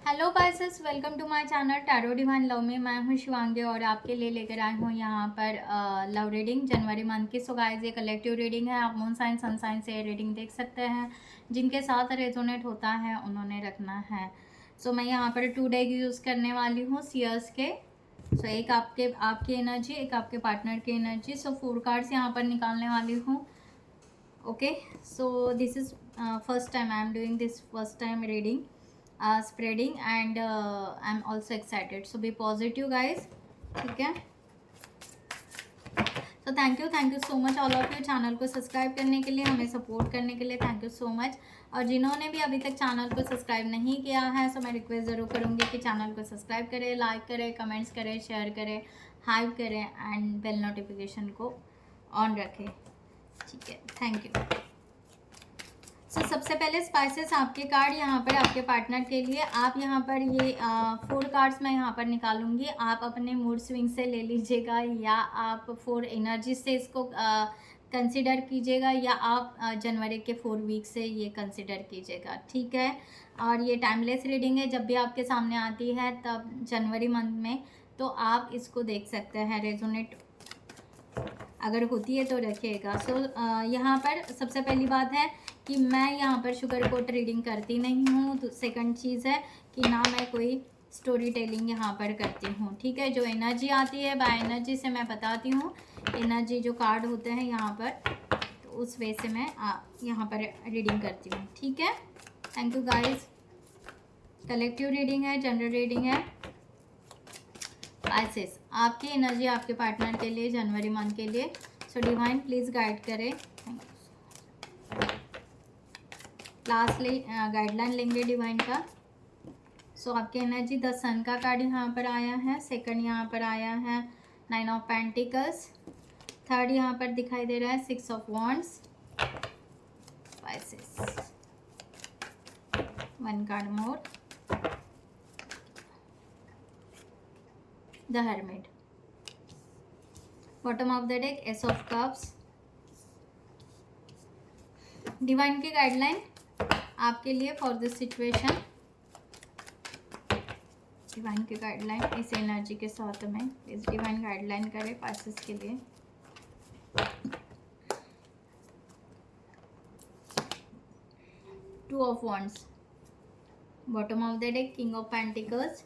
Hello guys, welcome to my channel tarot divine love में। मैं हूं शिवांगी और आपके लिए लेकर आई हूं यहाँ पर लव रीडिंग जनवरी मंथ की। सो गाइस, ये कलेक्टिव रीडिंग है। आप मून साइन सन साइन से रीडिंग देख सकते हैं। जिनके साथ रेजोनेट होता है उन्होंने रखना है। सो मैं यहाँ पर 2 डेग यूज़ करने वाली हूँ सीयर्स के। सो एक आपकी एनर्जी, एक आपके पार्टनर की एनर्जी। सो 4 कार्ड्स यहाँ पर निकालने वाली हूँ। Okay, so this is first time I am doing this, first time reading spreading and I'm also excited, so be positive guys। ठीक है, तो thank you so much all of you channel को subscribe करने के लिए, हमें support करने के लिए थैंक यू सो मच। और जिन्होंने भी अभी तक चैनल को सब्सक्राइब नहीं किया है सो मैं रिक्वेस्ट ज़रूर करूँगी कि चैनल को सब्सक्राइब करें, लाइक करें, कमेंट्स करें, शेयर करें, हाइप करें एंड बेल नोटिफिकेशन को ऑन रखें। ठीक है, थैंक यू। सबसे पहले स्पाइसेस आपके कार्ड यहाँ पर आपके पार्टनर के लिए। आप यहाँ पर ये 4 कार्ड्स मैं यहाँ पर निकालूंगी। आप अपने मूड स्विंग से ले लीजिएगा या आप 4 एनर्जी से इसको कंसिडर कीजिएगा या आप जनवरी के 4 वीक से ये कंसिडर कीजिएगा। ठीक है, और ये टाइमलेस रीडिंग है। जब भी आपके सामने आती है तब जनवरी मंथ में तो आप इसको देख सकते हैं। रेजोनेट अगर होती है तो रखिएगा। यहाँ पर सबसे पहली बात है कि मैं यहाँ पर शुगर कोट रीडिंग करती नहीं हूँ। तो सेकंड चीज़ है कि ना मैं कोई स्टोरी टेलिंग यहाँ पर करती हूँ। ठीक है, जो एनर्जी आती है बाय एनर्जी से मैं बताती हूँ। एनर्जी जो कार्ड होते हैं यहाँ पर, तो उस वे से मैं यहाँ पर रीडिंग करती हूँ। ठीक है, thank you guys. Collective reading है, जनरल रीडिंग है। स्पाइसेस आपकी एनर्जी आपके पार्टनर के लिए जनवरी मंथ के लिए। सो डिवाइन प्लीज़ गाइड करें। लास्ट गाइडलाइन लेंगे डिवाइन का। सो आपकी एनर्जी द सन का कार्ड यहाँ पर आया है। सेकंड यहाँ पर आया है 9 ऑफ पेंटिकल्स। थर्ड यहाँ पर दिखाई दे रहा है 6 of wands. Spices 1 card more, the hermit. Bottom of the deck S of cups. Divine की गाइडलाइन आपके लिए फॉर दिस सिचुएशन। डिवाइन की गाइडलाइन इस एनर्जी के साथ में प्लीज डिवाइन गाइडलाइन करें पासेस के लिए। Two of wands, bottom of the deck king of pentacles.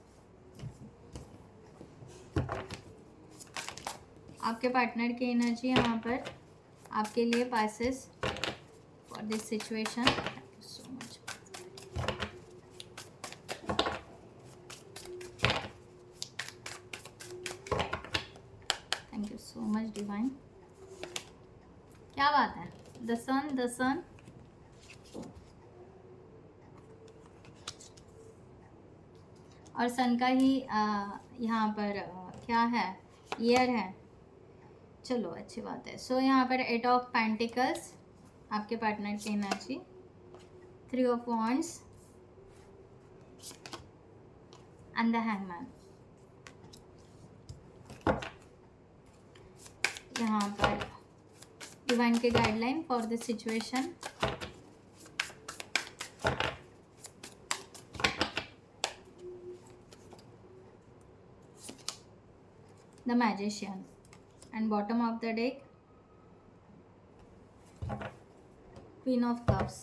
आपके पार्टनर की एनर्जी यहाँ पर आपके लिए passes for this situation. Thank you so much. Thank you so much divine. क्या बात है, द सन और सन का ही यहाँ पर क्या है, ईयर है। चलो अच्छी बात है। सो यहाँ पर 8 ऑफ पेंटिकल्स आपके पार्टनर की energy. 3 of wands and the hangman. यहाँ पर डिवाइन के guideline for this situation. The magician and bottom of the deck Queen of Cups।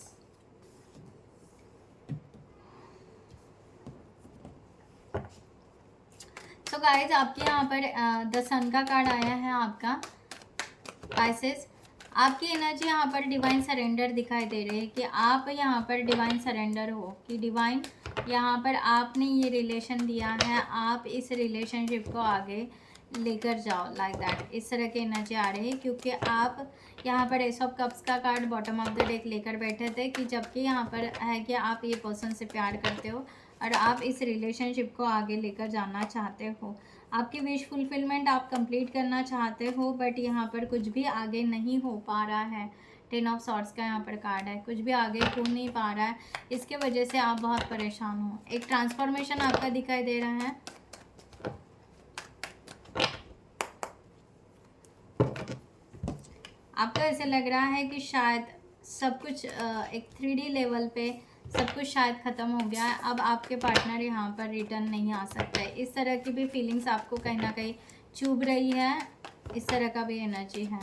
तो गाइज आपके यहाँ पर द सन का कार्ड आया है आपका। पाइसेस आपकी एनर्जी यहाँ पर डिवाइन सरेंडर दिखाई दे रही है कि आप यहाँ पर डिवाइन सरेंडर हो, कि डिवाइन यहाँ पर आपने ये रिलेशन दिया है, आप इस रिलेशनशिप को आगे लेकर जाओ लाइक दैट। इस तरह की एनर्जी आ रही है क्योंकि आप यहाँ पर एस ऑफ कप्स का card bottom of the deck लेकर बैठे थे, कि जबकि यहाँ पर है कि आप ये पर्सन से प्यार करते हो और आप इस रिलेशनशिप को आगे लेकर जाना चाहते हो। आपकी विश फुलफिलमेंट आप कंप्लीट करना चाहते हो, बट यहाँ पर कुछ भी आगे नहीं हो पा रहा है। 10 ऑफ सॉर्ड्स का यहाँ पर कार्ड है, कुछ भी आगे हो नहीं पा रहा है। इसके वजह से आप बहुत परेशान हो। एक ट्रांसफॉर्मेशन आपका दिखाई दे रहा है। आपको ऐसे लग रहा है कि शायद सब कुछ एक 3D लेवल पे सब कुछ शायद ख़त्म हो गया है, अब आपके पार्टनर यहाँ पर रिटर्न नहीं आ सकता है। इस तरह की भी फीलिंग्स आपको कहीं ना कहीं चुभ रही है, इस तरह का भी एनर्जी है।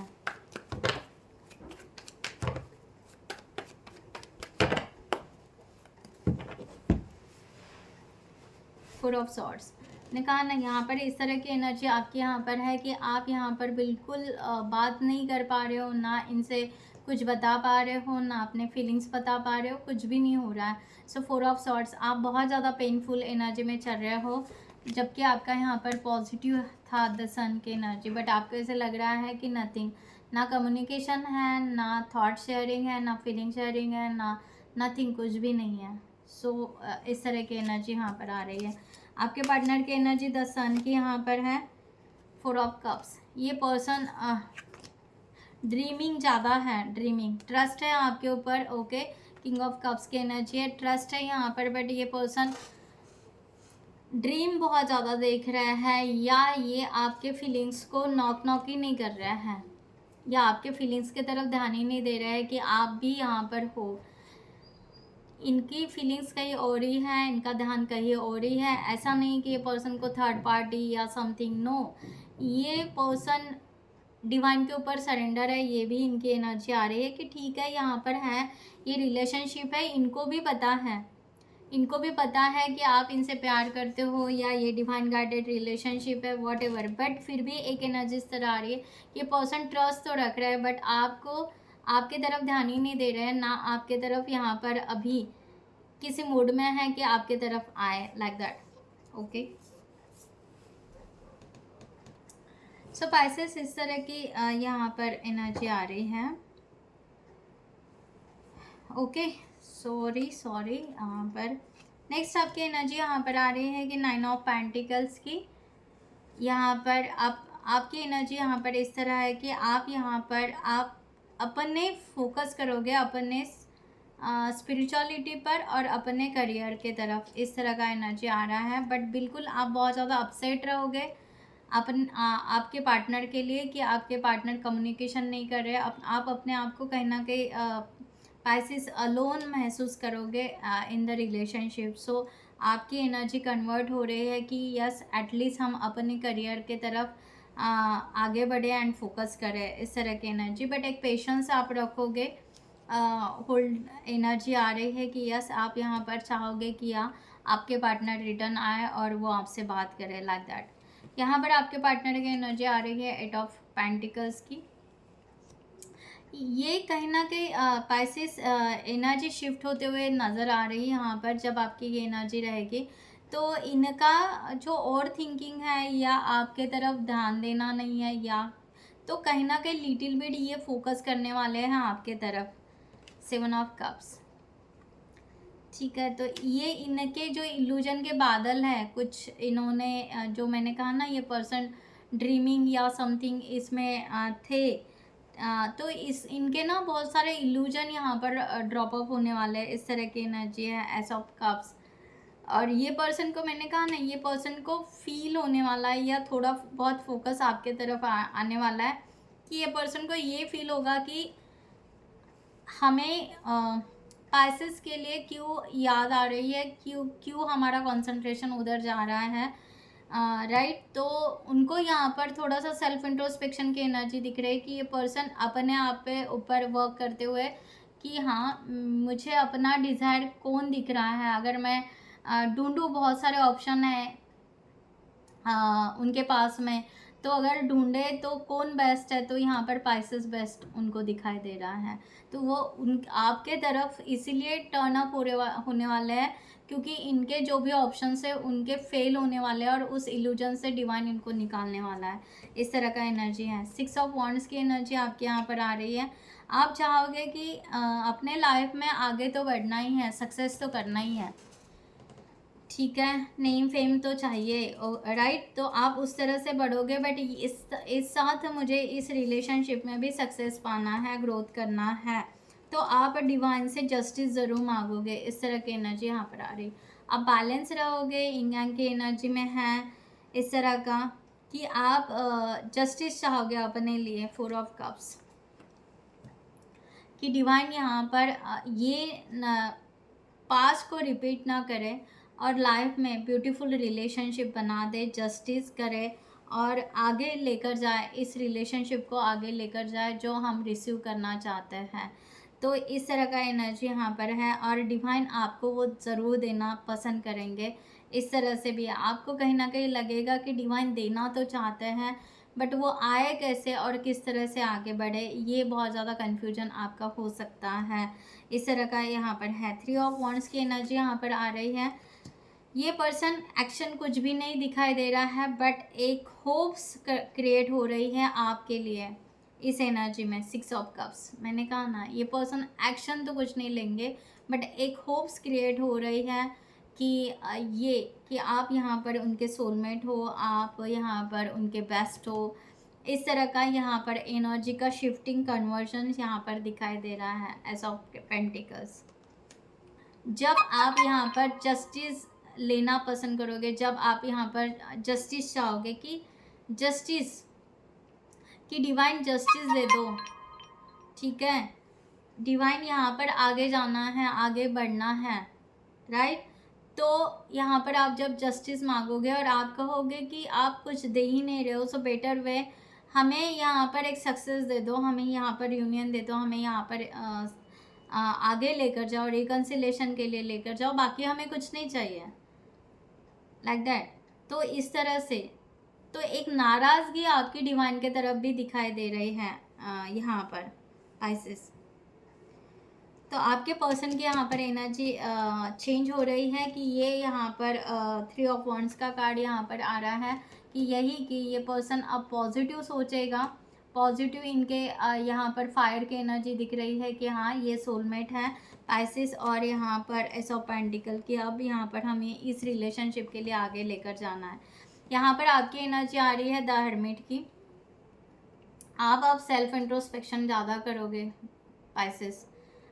फोर ऑफ सॉर्ड्स ने कहा ना, यहाँ पर इस तरह की एनर्जी आपके यहाँ पर है कि आप यहाँ पर बिल्कुल बात नहीं कर पा रहे हो, ना इनसे कुछ बता पा रहे हो, ना अपने फीलिंग्स बता पा रहे हो, कुछ भी नहीं हो रहा है। सो फोर ऑफ सॉर्ड्स, आप बहुत ज़्यादा पेनफुल एनर्जी में चल रहे हो, जबकि आपका यहाँ पर पॉजिटिव था द सन की एनर्जी, बट आपको ऐसे लग रहा है कि नथिंग, ना कम्युनिकेशन है, ना थॉट शेयरिंग है, ना फीलिंग शेयरिंग है, ना नथिंग, कुछ भी नहीं है। सो इस तरह की एनर्जी यहाँ पर आ रही है। आपके पार्टनर की एनर्जी द सन की यहाँ पर है, फोर ऑफ कप्स। ये पर्सन ड्रीमिंग ज़्यादा है, ड्रीमिंग, ट्रस्ट है आपके ऊपर, ओके। किंग ऑफ कप्स की एनर्जी है, ट्रस्ट है यहाँ पर, बट ये पर्सन ड्रीम बहुत ज़्यादा देख रहा है, या ये आपके फीलिंग्स को नॉक ही नहीं कर रहा है, या आपके फीलिंग्स की तरफ ध्यान ही नहीं दे रहा है कि आप भी यहाँ पर हो। इनकी फीलिंग्स कहीं और ही है, इनका ध्यान कहीं और ही है। ऐसा नहीं कि ये पर्सन को थर्ड पार्टी या समथिंग, नो, ये पर्सन डिवाइन के ऊपर सरेंडर है। ये भी इनकी एनर्जी आ रही है कि ठीक है, यहाँ पर है, ये रिलेशनशिप है, इनको भी पता है, इनको भी पता है कि आप इनसे प्यार करते हो, या ये डिवाइन गाइडेड रिलेशनशिप है, वॉट एवर, बट फिर भी एक एनर्जी इस तरह आ रही है, ये पर्सन ट्रस्ट तो रख रहा है, बट आपको, आपके तरफ ध्यान ही नहीं दे रहे हैं, ना आपके तरफ यहाँ पर अभी किसी मूड में है कि आपके तरफ आए, like that, okay. So Pisces, इस तरह की यहाँ पर एनर्जी आ रही है, ओके। सॉरी यहाँ पर नेक्स्ट आपकी एनर्जी यहाँ पर आ रही है कि 9 ऑफ पेंटिकल्स की। यहाँ पर आपकी एनर्जी यहाँ पर इस तरह है कि आप यहाँ पर आप अपने फोकस करोगे अपने स्पिरिचुअलिटी पर और अपने करियर के तरफ, इस तरह का एनर्जी आ रहा है। बट बिल्कुल आप बहुत ज़्यादा अपसेट रहोगे आपके पार्टनर के लिए कि आपके पार्टनर कम्युनिकेशन नहीं कर रहे। आप अपने आप को कहीं ना कहीं पाइसेस अलोन महसूस करोगे इन द रिलेशनशिप। सो आपकी एनर्जी कन्वर्ट हो रही है कि यस, एटलीस्ट हम अपने करियर के तरफ आगे बढ़े एंड फोकस करें, इस तरह की एनर्जी। बट एक पेशेंस आप रखोगे, होल्ड एनर्जी आ रही है कि यस, आप यहाँ पर चाहोगे कि आपके पार्टनर रिटर्न आए और वो आपसे बात करे, लाइक दैट। यहाँ पर आपके पार्टनर की एनर्जी आ रही है 8 ऑफ पेंटिकल्स की। ये कहीं ना कहीं पाइसेस एनर्जी शिफ्ट होते हुए नज़र आ रही है यहाँ पर। जब आपकी ये एनर्जी रहेगी तो इनका जो ओवर थिंकिंग है या आपके तरफ ध्यान देना नहीं है, या तो कहीं ना कहीं लिटिल बिट ये फोकस करने वाले हैं आपके तरफ। 7 ऑफ कप्स, ठीक है। तो ये इनके जो इल्यूजन के बादल हैं, कुछ इन्होंने जो मैंने कहा ना, ये पर्सन ड्रीमिंग या समथिंग इसमें थे, तो इनके ना बहुत सारे इल्यूजन यहाँ पर ड्रॉप अप होने वाले हैं, इस तरह की एनर्जी है। एस ऑफ कप्स, और ये पर्सन को मैंने कहा ना, ये पर्सन को फील होने वाला है या थोड़ा बहुत फोकस आपके तरफ आने वाला है कि ये पर्सन को ये फील होगा कि हमें पाइसेस के लिए क्यों याद आ रही है, क्यों हमारा कंसंट्रेशन उधर जा रहा है, राइट। तो उनको यहाँ पर थोड़ा सा सेल्फ इंट्रोस्पेक्शन की एनर्जी दिख रही है कि ये पर्सन अपने आप पे ऊपर वर्क करते हुए कि हाँ, मुझे अपना डिज़ायर कौन दिख रहा है। अगर मैं ढूंढूं, बहुत सारे ऑप्शन है उनके पास में, तो अगर ढूंढे तो कौन बेस्ट है, तो यहाँ पर पाइसेस बेस्ट उनको दिखाई दे रहा है। तो वो आपके तरफ इसीलिए टर्न अप होने वाले हैं क्योंकि इनके जो भी ऑप्शंस है उनके फेल होने वाले हैं और उस इल्यूजन से डिवाइन इनको निकालने वाला है, इस तरह का एनर्जी है। 6 ऑफ वॉन्ड्स की एनर्जी आपके यहाँ पर आ रही है। आप चाहोगे कि अपने लाइफ में आगे तो बढ़ना ही है, सक्सेस तो करना ही है, ठीक है, नेम फेम तो चाहिए, राइट। तो आप उस तरह से बढ़ोगे, बट इस साथ मुझे इस रिलेशनशिप में भी सक्सेस पाना है, ग्रोथ करना है, तो आप डिवाइन से जस्टिस ज़रूर मांगोगे, इस तरह की एनर्जी यहाँ पर आ रही। आप बैलेंस रहोगे, इंग यांग की एनर्जी में है इस तरह का कि आप जस्टिस चाहोगे अपने लिए। 4 ऑफ कप्स कि डिवाइन यहाँ पर ये पास्ट को रिपीट ना करे और लाइफ में ब्यूटीफुल रिलेशनशिप बना दे, जस्टिस करे और आगे लेकर जाए, इस रिलेशनशिप को आगे लेकर जाए जो हम रिसीव करना चाहते हैं। तो इस तरह का एनर्जी यहाँ पर है और डिवाइन आपको वो ज़रूर देना पसंद करेंगे। इस तरह से भी आपको कहीं ना कहीं लगेगा कि डिवाइन देना तो चाहते हैं, बट वो आए कैसे और किस तरह से आगे बढ़े, ये बहुत ज़्यादा कन्फ्यूजन आपका हो सकता है। इस तरह का यहाँ पर है। 3 ऑफ वॉन्ड्स की एनर्जी यहाँ पर आ रही है। ये पर्सन एक्शन कुछ भी नहीं दिखाई दे रहा है, बट एक होप्स क्रिएट हो रही है आपके लिए इस एनर्जी में। 6 ऑफ कप्स, मैंने कहा ना, ये पर्सन एक्शन तो कुछ नहीं लेंगे, बट एक होप्स क्रिएट हो रही है कि ये कि आप यहाँ पर उनके सोलमेट हो, आप यहाँ पर उनके बेस्ट हो। इस तरह का यहाँ पर एनर्जी का शिफ्टिंग कन्वर्जन यहाँ पर दिखाई दे रहा है। एस ऑफ पेंटिकल्स, जब आप यहाँ पर जस्टिस लेना पसंद करोगे, जब आप यहाँ पर जस्टिस चाहोगे कि जस्टिस कि डिवाइन जस्टिस दे दो, ठीक है, डिवाइन यहाँ पर आगे जाना है, आगे बढ़ना है, राइट। तो यहाँ पर आप जब जस्टिस मांगोगे और आप कहोगे कि आप कुछ दे ही नहीं रहे हो, सो बेटर वे हमें यहाँ पर एक सक्सेस दे दो, हमें यहाँ पर यूनियन दे दो, हमें यहाँ पर आगे लेकर जाओ, रिकन्सिलेशन के लिए लेकर जाओ, बाकी हमें कुछ नहीं चाहिए, लाइक दैट। तो इस तरह से तो एक नाराज़गी आपकी डिवाइन के तरफ भी दिखाई दे रही है यहाँ पर पाइसेस। तो आपके पर्सन की यहाँ पर एनर्जी चेंज हो रही है कि ये यहाँ पर 3 ऑफ वॉन्ड्स का कार्ड यहाँ पर आ रहा है कि यही कि ये पर्सन अब पॉजिटिव सोचेगा, पॉजिटिव इनके यहाँ पर फायर की एनर्जी दिख रही है कि हाँ ये सोलमेट है पाइसेस। और यहाँ पर एस ऑफ पेंटिकल की अब यहाँ पर हमें इस रिलेशनशिप के लिए आगे लेकर जाना है। यहाँ पर आपकी एनर्जी आ रही है द हर्मिट की। आप अब सेल्फ इंट्रोस्पेक्शन ज़्यादा करोगे पाइसेस।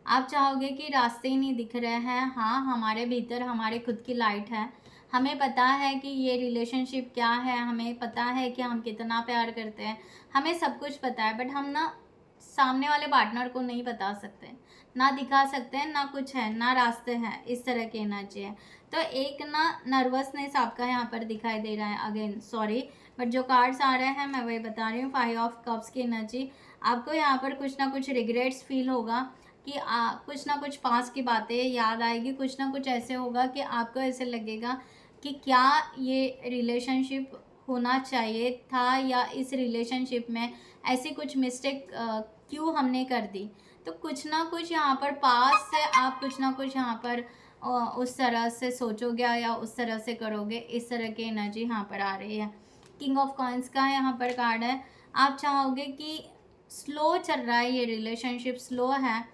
आप चाहोगे कि रास्ते ही नहीं दिख रहे हैं, हाँ हमारे भीतर हमारे खुद की लाइट है, हमें पता है कि ये रिलेशनशिप क्या है, हमें पता है कि हम कितना प्यार करते हैं, हमें सब कुछ पता है, बट हम ना सामने वाले पार्टनर को नहीं बता सकते, ना दिखा सकते हैं, ना कुछ है, ना रास्ते हैं। इस तरह की एनर्जी है। तो एक ना नर्वसनेस आपका यहाँ पर दिखाई दे रहा है। अगेन सॉरी, बट जो कार्ड्स आ रहे हैं मैं वही बता रही हूँ। 5 ऑफ कप्स की एनर्जी, आपको यहाँ पर कुछ ना कुछ रिग्रेट्स फील होगा कि कुछ ना कुछ पास की बातें याद आएगी, कुछ ना कुछ ऐसे होगा कि आपको ऐसे लगेगा कि क्या ये रिलेशनशिप होना चाहिए था, या इस रिलेशनशिप में ऐसी कुछ मिस्टेक क्यों हमने कर दी। तो कुछ ना कुछ यहाँ पर पास से आप कुछ ना कुछ यहाँ पर उस तरह से सोचोगे या उस तरह से करोगे। इस तरह की एनर्जी यहाँ पर आ रही है। किंग ऑफ कॉइंस का यहाँ पर कार्ड है। आप चाहोगे कि स्लो चल रहा है ये रिलेशनशिप, स्लो है,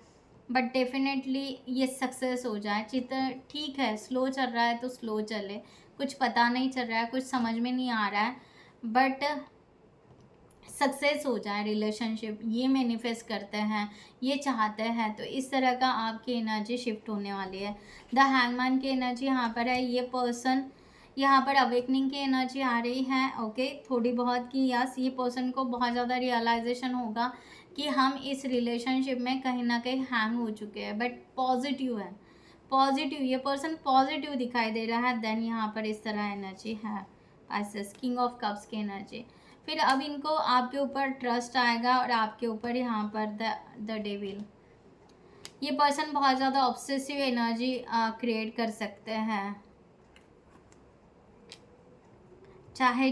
बट डेफिनेटली ये सक्सेस हो जाए। ठीक है, स्लो चल रहा है तो स्लो चले, कुछ पता नहीं चल रहा है, कुछ समझ में नहीं आ रहा है, बट सक्सेस हो जाए रिलेशनशिप, ये मैनिफेस्ट करते हैं, ये चाहते हैं। तो इस तरह का आपकी एनर्जी शिफ्ट होने वाली है। द हैंगमैन की एनर्जी यहाँ पर है। ये पर्सन यहाँ पर अवेकनिंग की एनर्जी आ रही है, ओके, थोड़ी बहुत की यस, ये पर्सन को बहुत ज़्यादा रियलाइजेशन होगा कि हम इस रिलेशनशिप में कहीं ना कहीं हैंग हो चुके हैं, बट पॉजिटिव है, पॉजिटिव, ये पर्सन पॉजिटिव दिखाई दे रहा है। देन यहाँ पर इस तरह एनर्जी है पाइसेस, किंग ऑफ कप्स की एनर्जी। फिर अब इनको आपके ऊपर ट्रस्ट आएगा और आपके ऊपर यहाँ पर द डेविल, ये पर्सन बहुत ज़्यादा ऑब्सेसिव एनर्जी क्रिएट कर सकते हैं, चाहे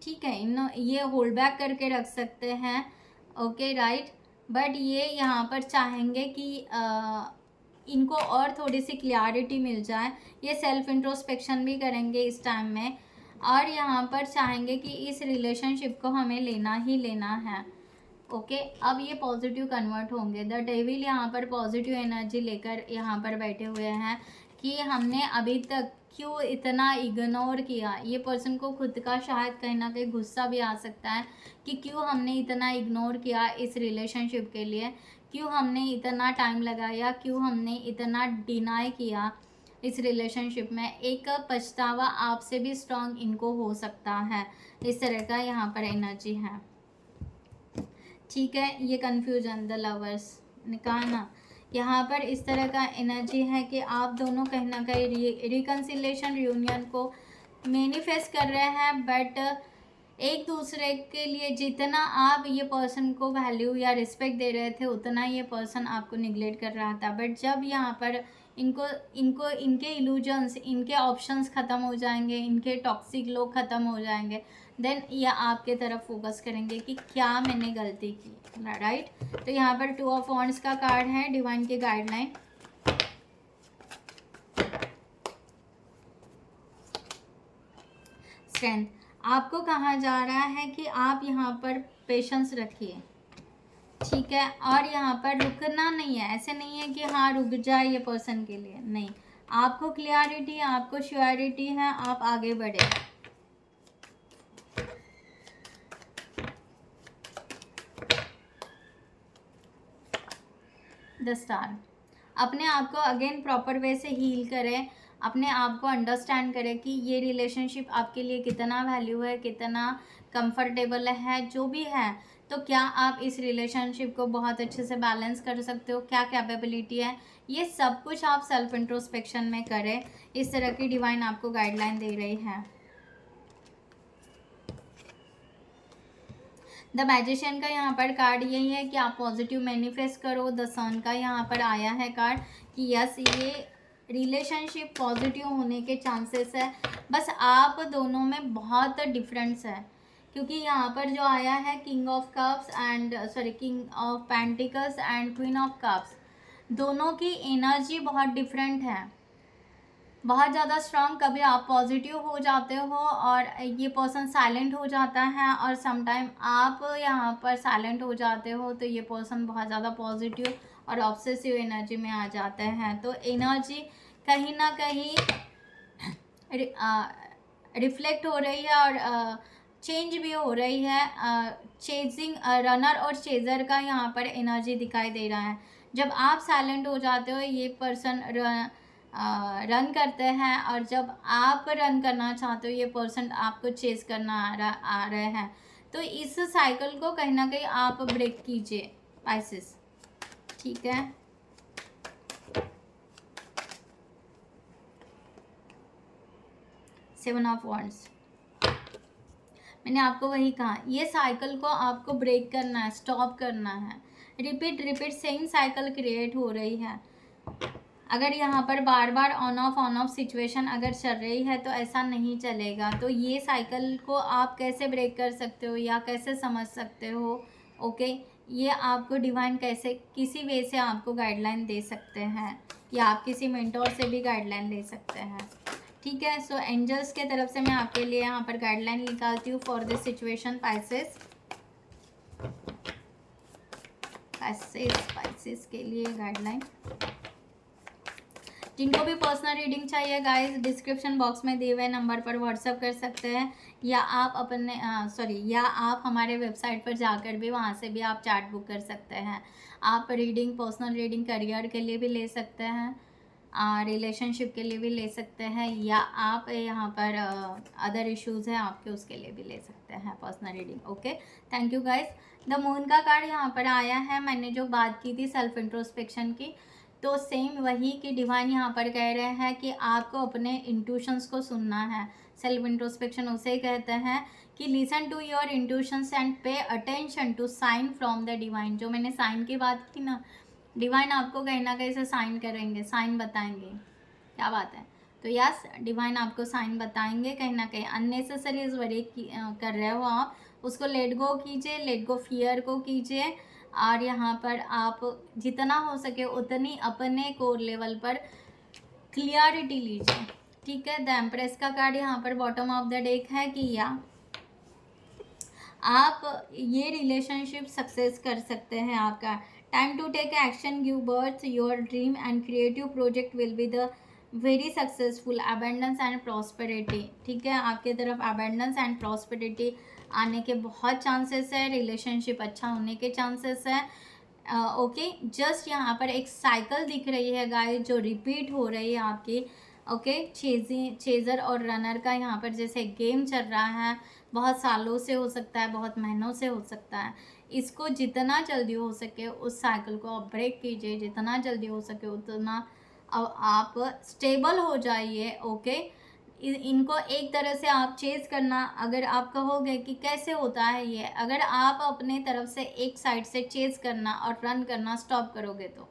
ठीक है, इन ये होल्ड बैक करके रख सकते हैं, ओके राइट, बट ये यहाँ पर चाहेंगे कि इनको और थोड़ी सी क्लियरिटी मिल जाए। ये सेल्फ इंट्रोस्पेक्शन भी करेंगे इस टाइम में, और यहाँ पर चाहेंगे कि इस रिलेशनशिप को हमें लेना ही लेना है, ओके। अब ये पॉजिटिव कन्वर्ट होंगे। द डेविल यहाँ पर पॉजिटिव एनर्जी लेकर यहाँ पर बैठे हुए हैं कि हमने अभी तक क्यों इतना इग्नोर किया। ये पर्सन को खुद का शायद कहीं ना कहीं गुस्सा भी आ सकता है कि क्यों हमने इतना इग्नोर किया इस रिलेशनशिप के लिए, क्यों हमने इतना टाइम लगाया, क्यों हमने इतना डिनाई किया इस रिलेशनशिप में। एक पछतावा आपसे भी स्ट्रांग इनको हो सकता है। इस तरह का यहाँ पर एनर्जी है, ठीक है। ये कन्फ्यूजन, द लवर्स ने कहा ना, यहाँ पर इस तरह का एनर्जी है कि आप दोनों कहीं ना कहीं रिकन्सिलेशन रियूनियन को मैनिफेस्ट कर रहे हैं, बट एक दूसरे के लिए जितना आप ये पर्सन को वैल्यू या रिस्पेक्ट दे रहे थे उतना ये पर्सन आपको निगलेक्ट कर रहा था। बट जब यहाँ पर इनको इनको इनके इल्यूजन्स, इनके ऑप्शंस ख़त्म हो जाएंगे, इनके टॉक्सिक लोग ख़त्म हो जाएंगे, देन ये आपके तरफ फोकस करेंगे कि क्या मैंने गलती की, राइट। तो यहाँ पर 2 ऑफ वॉन्ड्स का कार्ड है, डिवाइन की गाइडलाइन। स्ट्रेंथ, आपको कहा जा रहा है कि आप यहाँ पर पेशेंस रखिए, ठीक है। और यहाँ पर रुकना नहीं है, ऐसे नहीं है कि हाँ रुक जाए ये पर्सन के लिए, नहीं, आपको क्लियरिटी, आपको श्योरिटी है, आप आगे बढ़े। द स्टार, अपने आप को अगेन प्रॉपर वे से हील करें, अपने आप को अंडरस्टैंड करें कि ये रिलेशनशिप आपके लिए कितना वैल्यू है, कितना कंफर्टेबल है, जो भी है। तो क्या आप इस रिलेशनशिप को बहुत अच्छे से बैलेंस कर सकते हो, क्या कैपेबिलिटी है, ये सब कुछ आप सेल्फ इंट्रोस्पेक्शन में करें। इस तरह की डिवाइन आपको गाइडलाइन दे रही है। द मैजिशियन का यहाँ पर कार्ड यही है कि आप पॉजिटिव मैनिफेस्ट करो। द सन का यहाँ पर आया है कार्ड कि यस, ये रिलेशनशिप पॉजिटिव होने के चांसेस है, बस आप दोनों में बहुत डिफरेंस है। क्योंकि यहाँ पर जो आया है king of cups and king of pentacles and queen of cups, दोनों की एनर्जी बहुत डिफरेंट है, बहुत ज़्यादा स्ट्रांग। कभी आप पॉजिटिव हो जाते हो और ये पर्सन साइलेंट हो जाता है, और समटाइम आप यहाँ पर साइलेंट हो जाते हो तो ये पर्सन बहुत ज़्यादा पॉजिटिव और ऑब्सेसिव एनर्जी में आ जाते हैं। तो एनर्जी कहीं ना कहीं रिफ्लेक्ट हो रही है और चेंज भी हो रही है। चेजिंग रनर और चेजर का यहाँ पर एनर्जी दिखाई दे रहा है। जब आप साइलेंट हो जाते हो ये पर्सन रन करते हैं, और जब आप रन करना चाहते हो ये पर्सन आपको चेस करना आ रहे हैं। तो इस साइकिल को कहीं ना कहीं आप ब्रेक कीजिए पाइसेस, ठीक है। सेवन ऑफ वॉन्ड्स, मैंने आपको वही कहा, ये साइकिल को आपको ब्रेक करना है, स्टॉप करना है। रिपीट सेम साइकिल क्रिएट हो रही है। अगर यहाँ पर बार बार ऑन ऑफ सिचुएशन अगर चल रही है तो ऐसा नहीं चलेगा। तो ये साइकिल को आप कैसे ब्रेक कर सकते हो या कैसे समझ सकते हो, ओके, ये आपको डिवाइन कैसे किसी वे से आपको गाइडलाइन दे सकते हैं, या आप किसी मेंटोर से भी गाइडलाइन ले सकते हैं, ठीक है। सो एंजल्स के तरफ से मैं आपके लिए यहाँ पर गाइडलाइन निकालती हूँ फॉर दिस सिचुएशन। पाइसेस के लिए गाइडलाइन। जिनको भी पर्सनल रीडिंग चाहिए गाइस, डिस्क्रिप्शन बॉक्स में दिए हुए नंबर पर व्हाट्सअप कर सकते हैं, या आप या आप हमारे वेबसाइट पर जाकर भी वहाँ से भी आप चार्ट बुक कर सकते हैं। आप रीडिंग, पर्सनल रीडिंग करियर के लिए भी ले सकते हैं, रिलेशनशिप के लिए भी ले सकते हैं, या आप यहाँ पर अदर इश्यूज़ हैं आपके, उसके लिए भी ले सकते हैं personal reading, okay. Thank you guys. The moon का कार्ड यहाँ पर आया है, मैंने जो बात की थी सेल्फ इंट्रोस्पेक्शन की, तो सेम वही कि डिवाइन यहाँ पर कह रहे हैं कि आपको अपने इंट्यूशंस को सुनना है। सेल्फ इंट्रोस्पेक्शन उसे कहते हैं कि listen to your intuitions and pay attention to sign from the divine. जो मैंने साइन की बात की ना, डिवाइन आपको कहीं ना कहीं से साइन करेंगे, साइन बताएंगे, क्या बात है। तो यस, डिवाइन आपको साइन बताएंगे कहीं ना कहीं। अननेसेसरी इस वरी कर रहे हो आप, उसको लेट गो कीजिए, लेट गो फियर को कीजिए, और यहाँ पर आप जितना हो सके उतनी अपने कोर लेवल पर क्लियरिटी लीजिए, ठीक है। द एम्प्रेस का कार्ड यहाँ पर बॉटम ऑफ द डेक है कि या आप ये रिलेशनशिप सक्सेस कर सकते हैं आपका। Time to take action, give birth your dream and creative project will be the very successful. Abundance and prosperity, ठीक है, आपके तरफ अबेंडेंस एंड प्रॉस्पेरिटी आने के बहुत चांसेस है, रिलेशनशिप अच्छा होने के चांसेस है, ओके। जस्ट यहाँ पर एक साइकिल दिख रही है गाइस जो रिपीट हो रही है आपकी, ओके। चेजर और रनर का यहाँ पर जैसे गेम चल रहा है, बहुत सालों से हो सकता है, बहुत महीनों से हो सकता है। इसको जितना जल्दी हो सके उस साइकिल को आप ब्रेक कीजिए, जितना जल्दी हो सके उतना आप स्टेबल हो जाइए। ओके, इनको एक तरह से आप चेज़ करना, अगर आप कहोगे कि कैसे होता है ये, अगर आप अपने तरफ से एक साइड से चेज़ करना और रन करना स्टॉप करोगे तो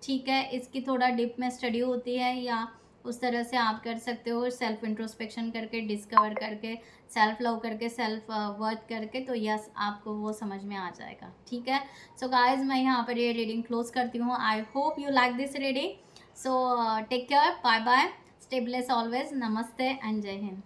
ठीक है, इसकी थोड़ा डीप में स्टडी होती है, या उस तरह से आप कर सकते हो सेल्फ इंट्रोस्पेक्शन करके, डिस्कवर करके, सेल्फ लव करके, सेल्फ वर्थ करके, तो यस आपको वो समझ में आ जाएगा। ठीक है, सो गाइज मैं यहाँ पर ये रीडिंग क्लोज करती हूँ। I hope you like this reading. So take care, bye bye, stay blessed always, नमस्ते एंड जय हिंद।